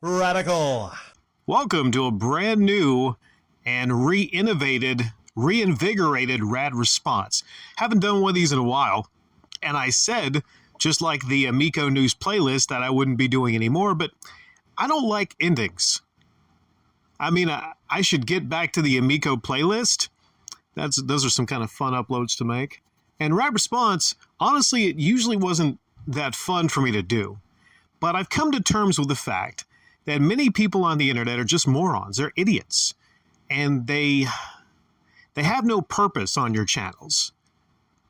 Radical. Welcome to a brand new and reinvigorated Rad Response. Haven't done one of these in a while, and I said, just like the Amico News playlist, that I wouldn't be doing anymore, but I don't like endings. I mean, I should get back to the Amico playlist. Those are some kind of fun uploads to make. And Rad Response, honestly, it usually wasn't that fun for me to do. But I've come to terms with the fact that many people on the internet are just morons. They're idiots. And they have no purpose on your channels.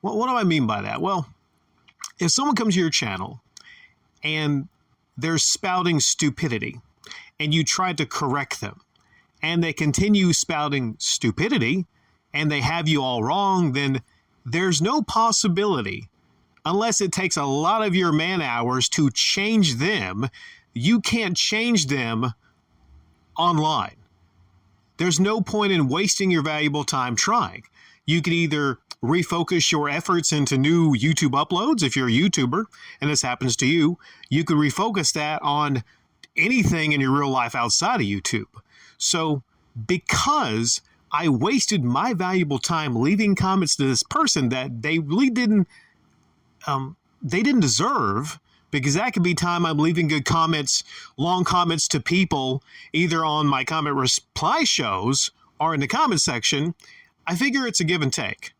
Well, what do I mean by that? Well, if someone comes to your channel and they're spouting stupidity and you try to correct them and they continue spouting stupidity and they have you all wrong, then there's no possibility, unless it takes a lot of your man hours to change them, you can't change them online. There's no point in wasting your valuable time trying. You could either refocus your efforts into new YouTube uploads if you're a YouTuber, and this happens to you. You could refocus that on anything in your real life outside of YouTube. So because I wasted my valuable time leaving comments to this person that they really didn't deserve, because that could be time I'm leaving good comments, long comments to people, either on my comment reply shows or in the comment section. I figure it's a give and take.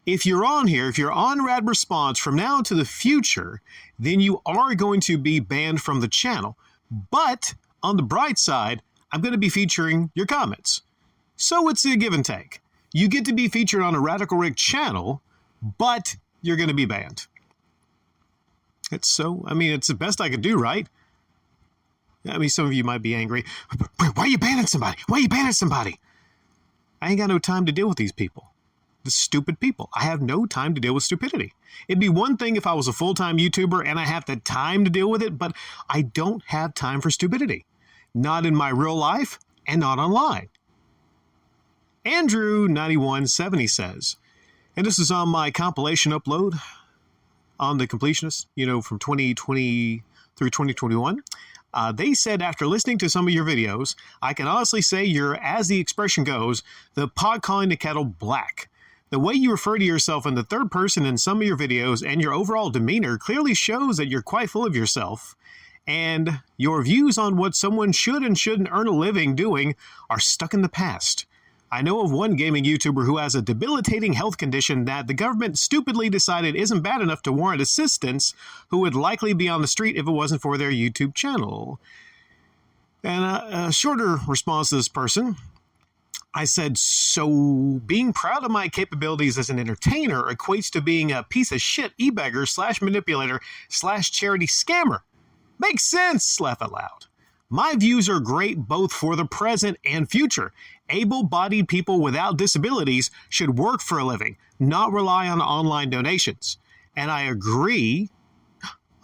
If you're on here, if you're on Rad Response from now to the future, then you are going to be banned from the channel. But on the bright side, I'm going to be featuring your comments. So it's a give and take. You get to be featured on a Radical Rick channel, but you're going to be banned. It's the best I could do, right? I mean, some of you might be angry. Why are you banning somebody? Why are you banning somebody? I ain't got no time to deal with these people. The stupid people. I have no time to deal with stupidity. It'd be one thing if I was a full-time YouTuber and I have the time to deal with it, but I don't have time for stupidity. Not in my real life and not online. Andrew9170 says, and this is on my compilation upload on The Completionist, from 2020 through 2021. They said, after listening to some of your videos, I can honestly say you're, as the expression goes, the pot calling the kettle black. The way you refer to yourself in the third person in some of your videos and your overall demeanor clearly shows that you're quite full of yourself, and your views on what someone should and shouldn't earn a living doing are stuck in the past. I know of one gaming YouTuber who has a debilitating health condition that the government stupidly decided isn't bad enough to warrant assistance, who would likely be on the street if it wasn't for their YouTube channel. And a shorter response to this person, I said, so being proud of my capabilities as an entertainer equates to being a piece of shit e-beggar / manipulator / charity scammer. Makes sense, laugh out loud. My views are great both for the present and future. Able-bodied people without disabilities should work for a living, not rely on online donations. And I agree,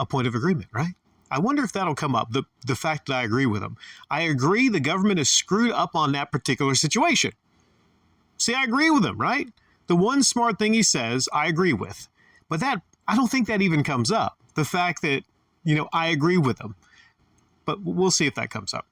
a point of agreement, right? I wonder if that'll come up, the fact that I agree with him. I agree the government is screwed up on that particular situation. See, I agree with him, right? The one smart thing he says, I agree with. But I don't think that even comes up. The fact that, I agree with him. But we'll see if that comes up.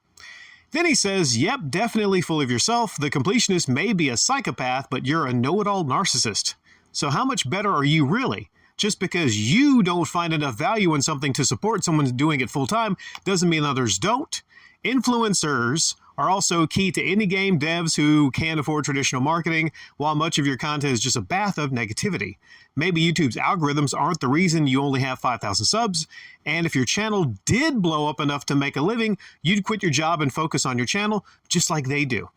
Then he says, yep, definitely full of yourself. The completionist may be a psychopath, but you're a know-it-all narcissist. So how much better are you really? Just because you don't find enough value in something to support someone doing it full-time doesn't mean others don't. Influencers are also key to indie game devs who can't afford traditional marketing, while much of your content is just a bath of negativity. Maybe YouTube's algorithms aren't the reason you only have 5,000 subs, and if your channel did blow up enough to make a living, you'd quit your job and focus on your channel, just like they do.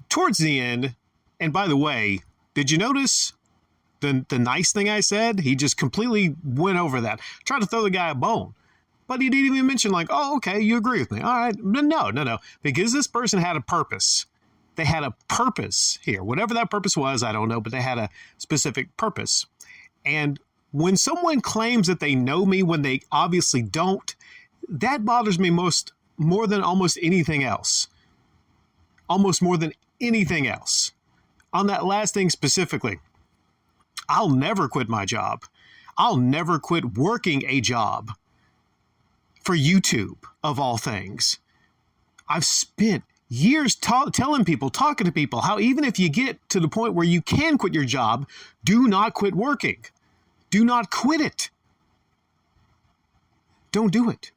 Towards the end, and by the way, did you notice the nice thing I said? He just completely went over that. Tried to throw the guy a bone. But he didn't even mention oh, okay, you agree with me. All right. No. Because this person had a purpose. They had a purpose here. Whatever that purpose was, I don't know, but they had a specific purpose. And when someone claims that they know me when they obviously don't, that bothers me more than almost anything else. Almost more than anything else. On that last thing specifically, I'll never quit my job. I'll never quit working a job for YouTube, of all things. I've spent years telling people, talking to people, how even if you get to the point where you can quit your job, do not quit working. Do not quit it. Don't do it.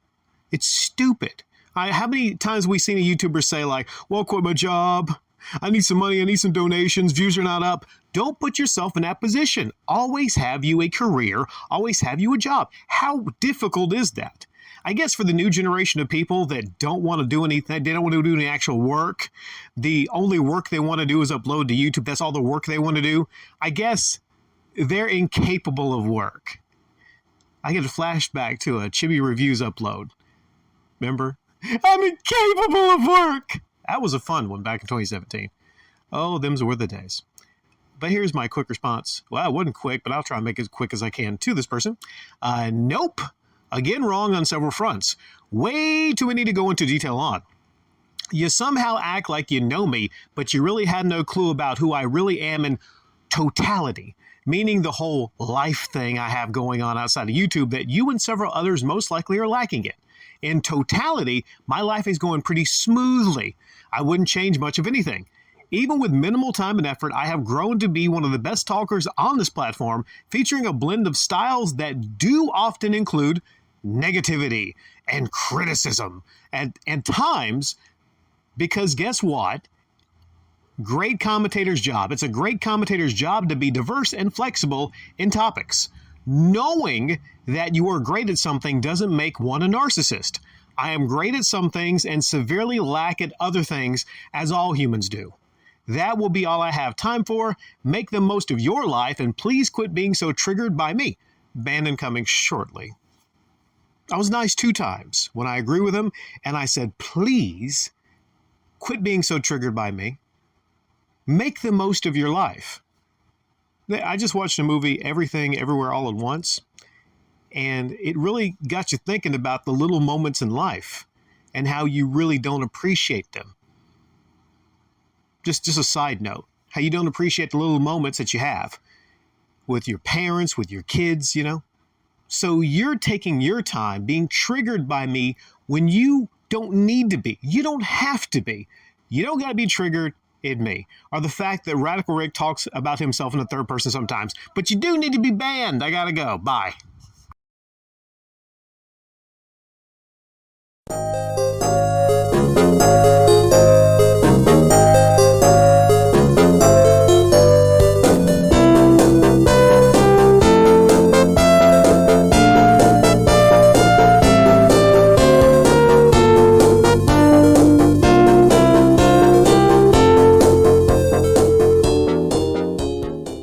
It's stupid. How many times have we seen a YouTuber say like, well, quit my job. I need some money. I need some donations. Views are not up. Don't put yourself in that position. Always have you a career. Always have you a job. How difficult is that? I guess for the new generation of people that don't want to do anything, they don't want to do any actual work. The only work they want to do is upload to YouTube. That's all the work they want to do. I guess they're incapable of work. I get a flashback to a Chibi Reviews upload. Remember? I'm incapable of work. That was a fun one back in 2017. Oh, them's were the days. But here's my quick response. Well, it wasn't quick, but I'll try and make it as quick as I can to this person. Nope. Again, wrong on several fronts. Way too many to go into detail on. You somehow act like you know me, but you really had no clue about who I really am in totality, meaning the whole life thing I have going on outside of YouTube that you and several others most likely are lacking in. In totality, my life is going pretty smoothly. I wouldn't change much of anything. Even with minimal time and effort, I have grown to be one of the best talkers on this platform, featuring a blend of styles that do often include negativity and criticism and times, because guess what? Great commentator's job. It's a great commentator's job to be diverse and flexible in topics. Knowing that you are great at something doesn't make one a narcissist. I am great at some things and severely lack at other things, as all humans do. That will be all I have time for. Make the most of your life, and please quit being so triggered by me. Bandon coming shortly. I was nice 2 times when I agree with him, and I said, please quit being so triggered by me. Make the most of your life. I just watched a movie, Everything, Everywhere, All at Once, and it really got you thinking about the little moments in life and how you really don't appreciate them. Just a side note, how you don't appreciate the little moments that you have with your parents, with your kids, you know. So you're taking your time being triggered by me when you don't need to be. You don't have to be. You don't got to be triggered at me, or the fact that Radical Rick talks about himself in the third person sometimes. But you do need to be banned. I gotta go. Bye.